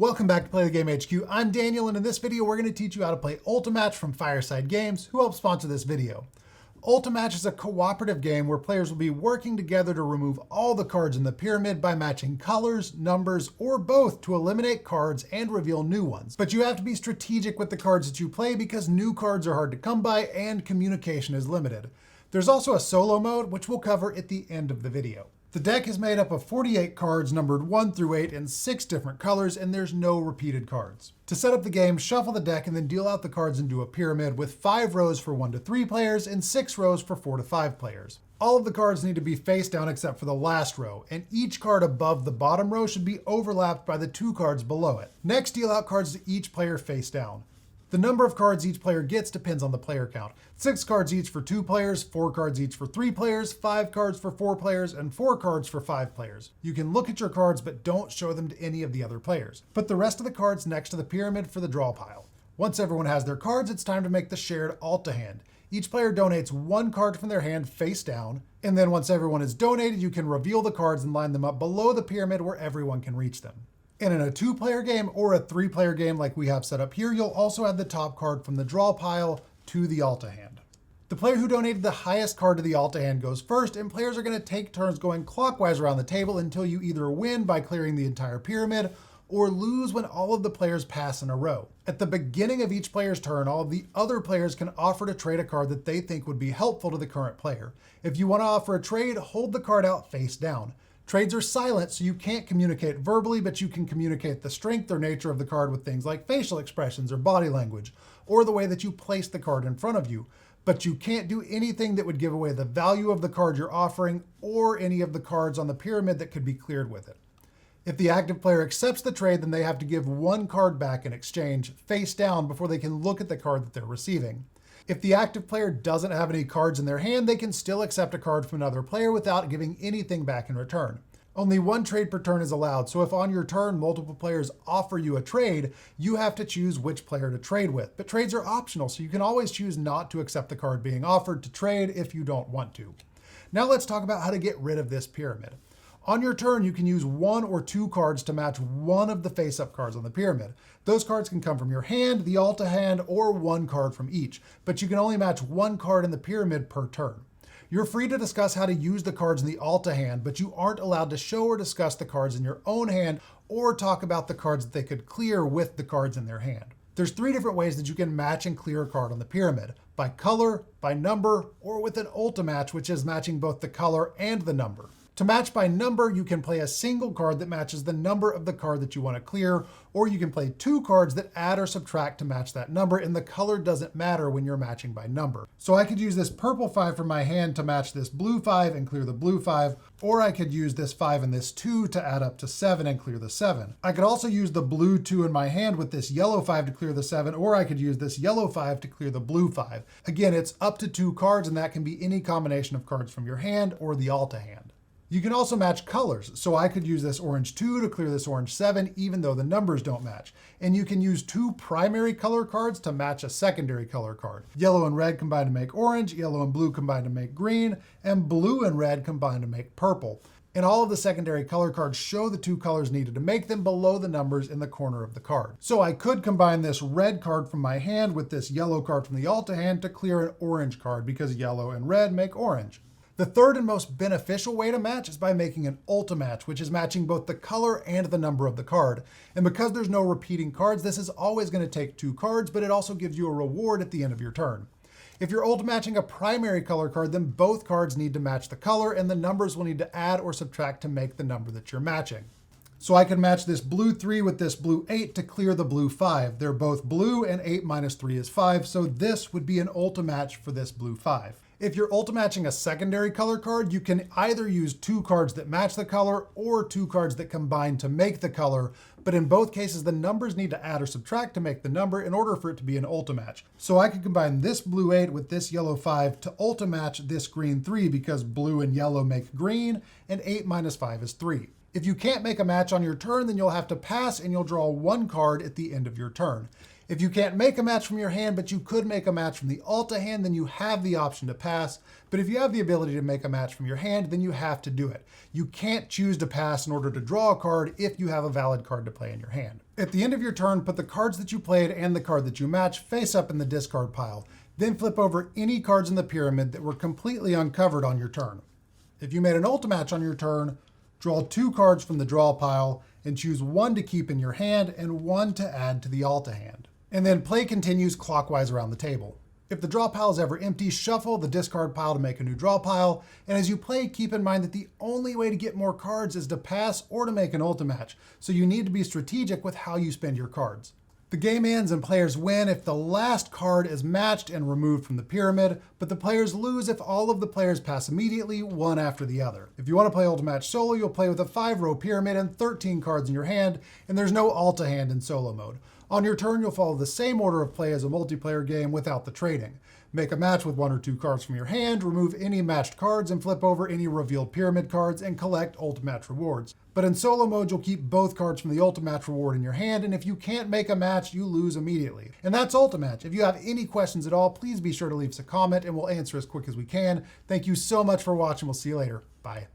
Welcome back to Play the Game HQ. I'm Daniel, and in this video we're going to teach you how to play Ultimatch from Fireside Games, who helped sponsor this video. Ultimatch is a cooperative game where players will be working together to remove all the cards in the pyramid by matching colors, numbers, or both to eliminate cards and reveal new ones. But you have to be strategic with the cards that you play because new cards are hard to come by and communication is limited. There's also a solo mode, which we'll cover at the end of the video. The deck is made up of 48 cards numbered 1 through 8 in 6 different colors, and there's no repeated cards. To set up the game, shuffle the deck and then deal out the cards into a pyramid with 5 rows for 1 to 3 players and 6 rows for 4 to 5 players. All of the cards need to be face down except for the last row, and each card above the bottom row should be overlapped by the 2 cards below it. Next, deal out cards to each player face down. The number of cards each player gets depends on the player count. 6 cards each for 2 players, 4 cards each for 3 players, 5 cards for 4 players, and 4 cards for 5 players. You can look at your cards but don't show them to any of the other players. Put the rest of the cards next to the pyramid for the draw pile. Once everyone has their cards, it's time to make the shared Alta hand. Each player donates 1 card from their hand face down, and then once everyone is donated, you can reveal the cards and line them up below the pyramid where everyone can reach them. And in a 2-player game or a 3-player game like we have set up here, you'll also add the top card from the draw pile to the Alta hand. The player who donated the highest card to the Alta hand goes first, and players are going to take turns going clockwise around the table until you either win by clearing the entire pyramid or lose when all of the players pass in a row. At the beginning of each player's turn, all of the other players can offer to trade a card that they think would be helpful to the current player. If you want to offer a trade, hold the card out face down. Trades are silent, so you can't communicate verbally, but you can communicate the strength or nature of the card with things like facial expressions or body language, or the way that you place the card in front of you. But you can't do anything that would give away the value of the card you're offering or any of the cards on the pyramid that could be cleared with it. If the active player accepts the trade, then they have to give 1 card back in exchange, face down, before they can look at the card that they're receiving. If the active player doesn't have any cards in their hand, they can still accept a card from another player without giving anything back in return. Only 1 trade per turn is allowed, so if on your turn multiple players offer you a trade, you have to choose which player to trade with. But trades are optional, so you can always choose not to accept the card being offered to trade if you don't want to. Now let's talk about how to get rid of this pyramid. On your turn, you can use 1 or 2 cards to match one of the face-up cards on the pyramid. Those cards can come from your hand, the Alta hand, or 1 card from each, but you can only match 1 card in the pyramid per turn. You're free to discuss how to use the cards in the Alta hand, but you aren't allowed to show or discuss the cards in your own hand or talk about the cards that they could clear with the cards in their hand. There's 3 different ways that you can match and clear a card on the pyramid: by color, by number, or with an Ultimatch, which is matching both the color and the number. To match by number, you can play a single card that matches the number of the card that you want to clear, or you can play 2 cards that add or subtract to match that number, and the color doesn't matter when you're matching by number. So I could use this purple 5 from my hand to match this blue 5 and clear the blue 5, or I could use this 5 and this 2 to add up to 7 and clear the 7. I could also use the blue 2 in my hand with this yellow 5 to clear the 7, or I could use this yellow 5 to clear the blue 5. Again, it's up to 2 cards, and that can be any combination of cards from your hand or the Alta hand. You can also match colors, so I could use this orange 2 to clear this orange 7, even though the numbers don't match. And you can use 2 primary color cards to match a secondary color card. Yellow and red combine to make orange, yellow and blue combine to make green, and blue and red combine to make purple. And all of the secondary color cards show the 2 colors needed to make them below the numbers in the corner of the card. So I could combine this red card from my hand with this yellow card from the Alta hand to clear an orange card, because yellow and red make orange. The third and most beneficial way to match is by making an Ultimatch, which is matching both the color and the number of the card. And because there's no repeating cards, this is always going to take 2 cards, but it also gives you a reward at the end of your turn. If you're Ultimatching a primary color card, then both cards need to match the color, and the numbers will need to add or subtract to make the number that you're matching. So I could match this blue 3 with this blue 8 to clear the blue 5. They're both blue, and 8 minus 3 is 5, so this would be an Ultimatch for this blue 5. If you're Ultimatching a secondary color card, you can either use 2 cards that match the color or 2 cards that combine to make the color, but in both cases the numbers need to add or subtract to make the number in order for it to be an Ultimatch. So I could combine this blue 8 with this yellow 5 to Ultimatch this green 3, because blue and yellow make green, and 8 minus 5 is 3. If you can't make a match on your turn, then you'll have to pass and you'll draw 1 card at the end of your turn. If you can't make a match from your hand, but you could make a match from the Alta hand, then you have the option to pass. But if you have the ability to make a match from your hand, then you have to do it. You can't choose to pass in order to draw a card if you have a valid card to play in your hand. At the end of your turn, put the cards that you played and the card that you match face up in the discard pile. Then flip over any cards in the pyramid that were completely uncovered on your turn. If you made an Ultimatch on your turn, draw 2 cards from the draw pile and choose 1 to keep in your hand and 1 to add to the Alta hand. And then play continues clockwise around the table. If the draw pile is ever empty, shuffle the discard pile to make a new draw pile. And as you play, keep in mind that the only way to get more cards is to pass or to make an Ultimatch. So you need to be strategic with how you spend your cards. The game ends and players win if the last card is matched and removed from the pyramid, but the players lose if all of the players pass immediately, one after the other. If you want to play Ultimatch solo, you'll play with a 5-row pyramid and 13 cards in your hand, and there's no Alta hand in solo mode. On your turn, you'll follow the same order of play as a multiplayer game without the trading. Make a match with 1 or 2 cards from your hand, remove any matched cards, and flip over any revealed pyramid cards and collect Ultimatch rewards. But in solo mode, you'll keep both cards from the Ultimatch reward in your hand, and if you can't make a match, you lose immediately. And that's Ultimatch. If you have any questions at all, please be sure to leave us a comment and we'll answer as quick as we can. Thank you so much for watching. We'll see you later. Bye.